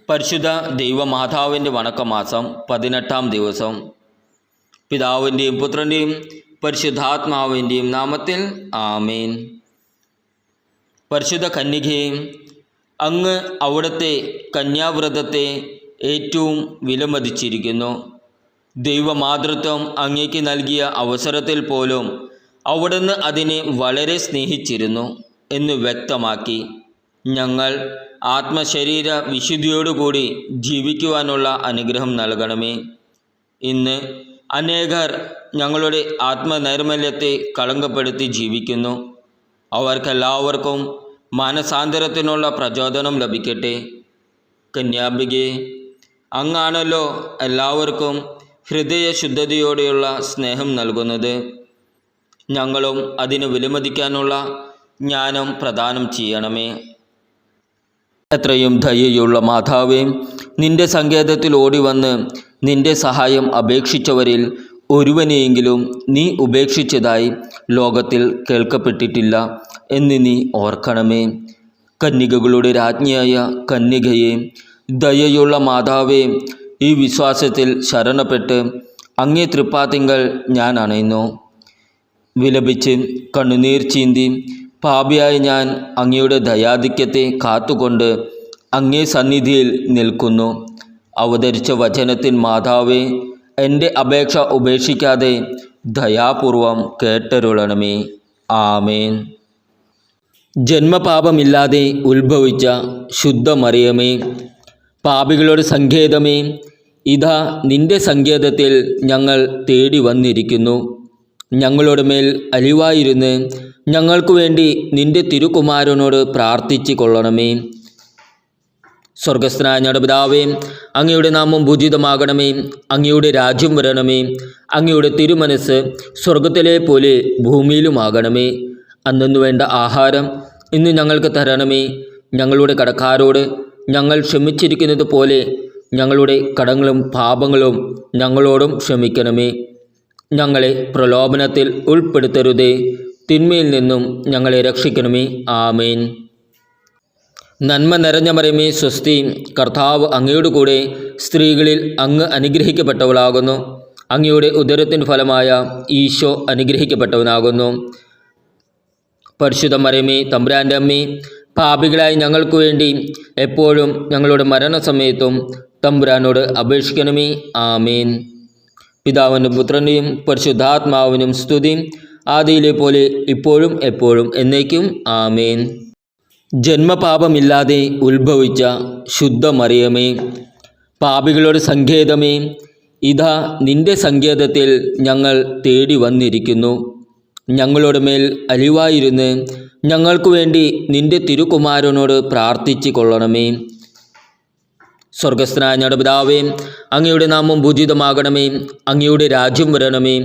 പരിശുദ്ധ ദൈവമാതാവിൻ്റെ വണക്കമാസം 18-ാം ദിവസം. പിതാവിൻ്റെയും പുത്രൻ്റെയും പരിശുദ്ധാത്മാവിൻ്റെയും നാമത്തിൽ ആമേൻ. പരിശുദ്ധ കന്യകയെ, അങ്ങ് അവിടുത്തെ കന്യാവ്രതത്തെ ഏറ്റവും വിലമതിച്ചിരിക്കുന്നു. ദൈവമാതൃത്വം അങ്ങേക്ക് നൽകിയ അവസരത്തിൽ പോലും അവിടുന്ന് അതിനെ വളരെ സ്നേഹിച്ചിരുന്നു എന്ന് വ്യക്തമാക്കി. ഞങ്ങൾ ആത്മശരീര വിശുദ്ധിയോടുകൂടി ജീവിക്കുവാനുള്ള അനുഗ്രഹം നൽകണമേ. ഇന്ന് അനേകർ ഞങ്ങളുടെ ആത്മനൈർമല്യത്തെ കളങ്കപ്പെടുത്തി ജീവിക്കുന്നു. അവർക്കെല്ലാവർക്കും മാനസാന്തരത്തിനുള്ള പ്രചോദനം ലഭിക്കട്ടെ. കന്യാംബികേ, അങ്ങാണല്ലോ എല്ലാവർക്കും ഹൃദയശുദ്ധതയോടെയുള്ള സ്നേഹം നൽകുന്നത്. ഞങ്ങളും അതിന് വിലമതിക്കാനുള്ള ജ്ഞാനം പ്രദാനം ചെയ്യണമേ. എത്രയും ദയയുള്ള മാതാവേ, നിന്റെ സങ്കേതത്തിൽ ഓടിവന്ന് നിന്റെ സഹായം അപേക്ഷിച്ചവരിൽ ഒരുവനെയെങ്കിലും നീ ഉപേക്ഷിച്ചതായി ലോകത്തിൽ കേൾക്കപ്പെട്ടിട്ടില്ല എന്ന് നീ ഓർക്കണമേ. കന്യകകളുടെ രാജ്ഞിയായ കന്യകയെ, ദയയുള്ള മാതാവേ, ഈ വിശ്വാസത്തിൽ ശരണപ്പെട്ട് അങ്ങേ തൃപ്പാത്തിങ്കൽ ഞാൻ അണയുന്നു. വിലപിച്ച് കണ്ണുനീർ ചീന്തി പാപിയായ ഞാൻ അങ്ങയുടെ ദയാധിക്യത്തെ കാത്തുകൊണ്ട് അങ്ങേ സന്നിധിയിൽ നിൽക്കുന്നു. അവതരിച്ച വചനത്തിൻ മാതാവേ, എൻ്റെ അപേക്ഷ ഉപേക്ഷിക്കാതെ ദയാപൂർവം കേട്ടരുളണമേ. ആമേൻ. ജന്മപാപമില്ലാതെ ഉത്ഭവിച്ച ശുദ്ധ മറിയമേ, പാപികളുടെ സങ്കേതമേ, ഇതാ നിന്റെ സങ്കേതത്തിൽ ഞങ്ങൾ തേടി വന്നിരിക്കുന്നു. ഞങ്ങളുടെ മേൽ അലിവായിരുന്ന് ഞങ്ങൾക്കു വേണ്ടി നിന്റെ തിരുകുമാരനോട് പ്രാർത്ഥിച്ചു കൊള്ളണമേ. സ്വർഗസ്ഥനായ ഞങ്ങളുടെ പിതാവേ, അങ്ങയുടെ നാമം പൂജിതമാകണമേ. അങ്ങയുടെ രാജ്യം വരണമേ. അങ്ങയുടെ തിരുമനസ് സ്വർഗത്തിലെ പോലെ ഭൂമിയിലുമാകണമേ. അന്നു വേണ്ട ആഹാരം ഇന്ന് ഞങ്ങൾക്ക് തരണമേ. ഞങ്ങളുടെ കടക്കാരോട് ഞങ്ങൾ ക്ഷമിച്ചിരിക്കുന്നത് പോലെ ഞങ്ങളുടെ കടങ്ങളും പാപങ്ങളും ഞങ്ങളോടും ക്ഷമിക്കണമേ. ഞങ്ങളെ പ്രലോഭനത്തിൽ ഉൾപ്പെടുത്തരുതേ, തിന്മയിൽ നിന്നും ഞങ്ങളെ രക്ഷിക്കണമേ. ആമേൻ. നന്മ നിറഞ്ഞ മറിയമേ, സ്വസ്തി, കർത്താവ് അങ്ങയുടെ കൂടെ സ്ത്രീകളിൽ അങ്ങ് അനുഗ്രഹിക്കപ്പെട്ടവളാകുന്നു. അങ്ങയുടെ ഉദരത്തിൻ ഫലമായ ഈശോ അനുഗ്രഹിക്കപ്പെട്ടവനാകുന്നു. പരിശുദ്ധ മറിയമേ, തമ്പുരാൻ്റെ അമ്മേ, പാപികളായി ഞങ്ങൾക്ക് വേണ്ടി എപ്പോഴും ഞങ്ങളുടെ മരണസമയത്തും തമ്പുരാനോട് അപേക്ഷിക്കണമേ. ആമേൻ. പിതാവിനും പുത്രൻ്റെയും പരിശുദ്ധാത്മാവിനും സ്തുതി, ആദിയിലെ പോലെ ഇപ്പോഴും എപ്പോഴും എന്നേക്കും. ആമേൻ. ജന്മപാപമില്ലാതെ ഉത്ഭവിച്ച ശുദ്ധ മറിയമേ, പാപികളുടെ സങ്കേതമേ, ഇതാ നിന്റെ സങ്കേതത്തിൽ ഞങ്ങൾ തേടി വന്നിരിക്കുന്നു. ഞങ്ങളുടെ മേൽ അലിവായിരുന്ന് ഞങ്ങൾക്കു വേണ്ടി നിന്റെ തിരുകുമാരനോട് പ്രാർത്ഥിച്ചു കൊള്ളണമേ. സ്വർഗസ്ഥനായ ഞങ്ങളുടെ പിതാവേ, അങ്ങയുടെ നാമം പൂജിതമാകണമേ. അങ്ങയുടെ രാജ്യം വരണമേ.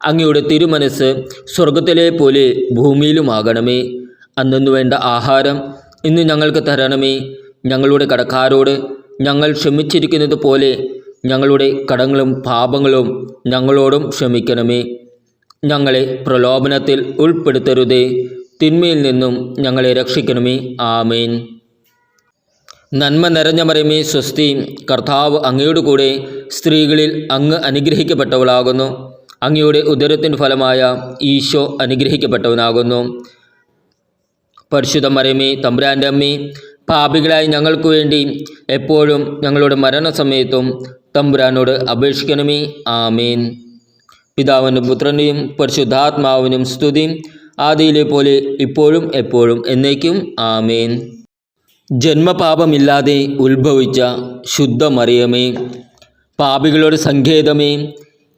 അങ്ങയുടെ തിരുമനസ് സ്വർഗത്തിലെ പോലെ ഭൂമിയിലുമാകണമേ. അന്നു വേണ്ട ആഹാരം ഇന്ന് ഞങ്ങൾക്ക് തരണമേ. ഞങ്ങളുടെ കടക്കാരോട് ഞങ്ങൾ ക്ഷമിച്ചിരിക്കുന്നത് പോലെ ഞങ്ങളുടെ കടങ്ങളും പാപങ്ങളും ഞങ്ങളോടും ക്ഷമിക്കണമേ. ഞങ്ങളെ പ്രലോഭനത്തിൽ ഉൾപ്പെടുത്തരുതേ, തിന്മയിൽ നിന്നും ഞങ്ങളെ രക്ഷിക്കണമേ. ആമേൻ. നന്മ നിറഞ്ഞ മറിയമേ, സ്വസ്തി, കർത്താവ് അങ്ങയുടെ കൂടെ സ്ത്രീകളിൽ അങ്ങ് അനുഗ്രഹിക്കപ്പെട്ടവളാകുന്നു. അങ്ങയുടെ ഉദരത്തിൻ ഫലമായ ഈശോ അനുഗ്രഹിക്കപ്പെട്ടവനാകുന്നു. പരിശുദ്ധ മറിയമേ, തമ്പുരാൻ്റെ അമ്മേ, പാപികളായി ഞങ്ങൾക്ക് വേണ്ടി എപ്പോഴും ഞങ്ങളുടെ മരണസമയത്തും തമ്പുരാനോട് അപേക്ഷിക്കണമേ. ആമേൻ. പിതാവിനും പുത്രൻ്റെയും പരിശുദ്ധാത്മാവിനും സ്തുതി, ആദിയിലെ പോലെ ഇപ്പോഴും എപ്പോഴും എന്നേക്കും. ആമേൻ. ജന്മപാപമില്ലാതെ ഉത്ഭവിച്ച ശുദ്ധ മറിയമേ, പാപികളുടെ സങ്കേതമേ,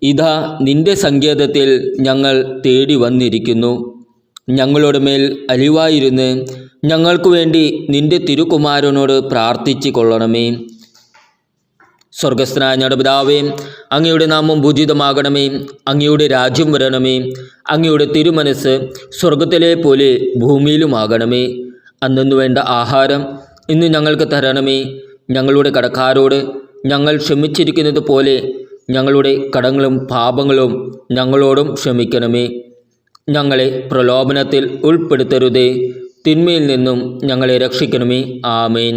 ഇതാ നിന്റെ സങ്കേതത്തിൽ ഞങ്ങൾ തേടി വന്നിരിക്കുന്നു. ഞങ്ങളുടെ മേൽ അലിവായിരുന്ന് ഞങ്ങൾക്കു വേണ്ടി നിന്റെ തിരുകുമാരനോട് പ്രാർത്ഥിച്ചു കൊള്ളണമേ. സ്വർഗസ്ഥനായ ഞങ്ങളുടെ പിതാവേ, അങ്ങയുടെ നാമം പൂജിതമാകണമേ. അങ്ങയുടെ രാജ്യം വരണമേ. അങ്ങയുടെ തിരുമനസ് സ്വർഗത്തിലെ പോലെ ഭൂമിയിലുമാകണമേ. അന്നു വേണ്ട ആഹാരം ഇന്ന് ഞങ്ങൾക്ക് തരണമേ. ഞങ്ങളുടെ കടക്കാരോട് ഞങ്ങൾ ക്ഷമിച്ചിരിക്കുന്നത് പോലെ ഞങ്ങളുടെ കടങ്ങളും പാപങ്ങളും ഞങ്ങളോടും ക്ഷമിക്കണമേ. ഞങ്ങളെ പ്രലോഭനത്തിൽ ഉൾപ്പെടുത്തരുതേ, തിന്മയിൽ നിന്നും ഞങ്ങളെ രക്ഷിക്കണമേ. ആമേൻ.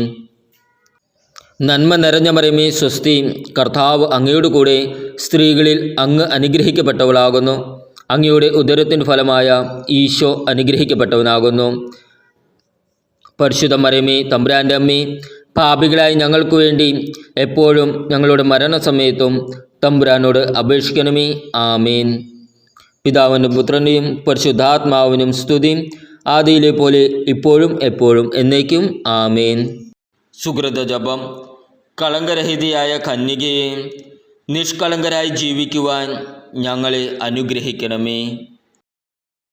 നന്മ നിറഞ്ഞ മറിയമേ സ്വസ്തി, കർത്താവ് അങ്ങയുടെ കൂടെ സ്ത്രീകളിൽ അങ്ങ് അനുഗ്രഹിക്കപ്പെട്ടവളാകുന്നു. അങ്ങയുടെ ഉദരത്തിൻ ഫലമായ ഈശോ അനുഗ്രഹിക്കപ്പെട്ടവനാകുന്നു. പരിശുദ്ധ മറിയമേ തമ്പുരാൻ്റെ അമ്മേ, പാപികളായി ഞങ്ങൾക്ക് വേണ്ടി എപ്പോഴും ഞങ്ങളുടെ മരണസമയത്തും തമ്പുരാനോട് അപേക്ഷിക്കണമേ. ആമേൻ. പിതാവിനും പുത്രനെയും പരിശുദ്ധാത്മാവിനും സ്തുതി, ആദിയിലെ പോലെ ഇപ്പോഴും എപ്പോഴും എന്നേക്കും. ആമേൻ. സുകൃത ജപം. കളങ്കരഹിതയായ കന്യകയെ നിഷ്കളങ്കരായി ജീവിക്കുവാൻ ഞങ്ങളെ അനുഗ്രഹിക്കണമേ.